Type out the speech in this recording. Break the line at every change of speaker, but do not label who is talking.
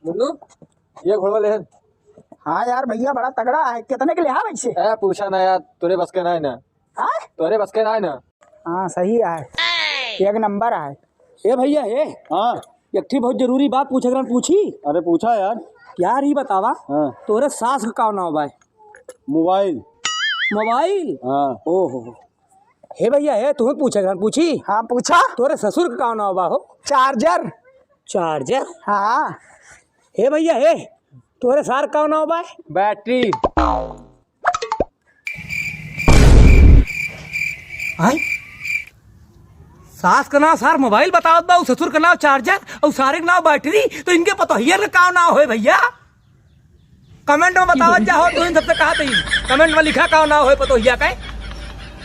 मुन्नू ये घोड़वा ले।
हाँ यार भैया बड़ा तगड़ा है। कितने के लिए है वैसे?
पूछा ना यार, तोरे बस के ना है ना।
हाँ
तोरे बस के ना है ना।
हाँ सही है, एक नंबर है। ए भैया ए
हाँ
एक थी बहुत जरूरी बात पूछे कर पूछी।
अरे पूछा यार।
यार ही बतावा,
हाँ
तोरे सास का नाम भाई?
मोबाइल।
मोबाइल?
हाँ
ओहो। हे भैया हे तुम्हें पूछे कर पूछी। हाँ पूछा। तोरे ससुर का नाम बा हो? चार्जर। चार्जर? हाँ। हे भैया हे तोरे सार का नाम बा?
बैटरी।
हाय सास का नाम सार मोबाइल बताओ बा, ससुर का नाम चार्जर और सारे का नाम बैटरी। तो इनके पतोहिया का नाम हो भैया? कमेंट में बताओ जाओ, तुम सबसे कहा कमेंट में लिखा का नाम हो पतोहिया का।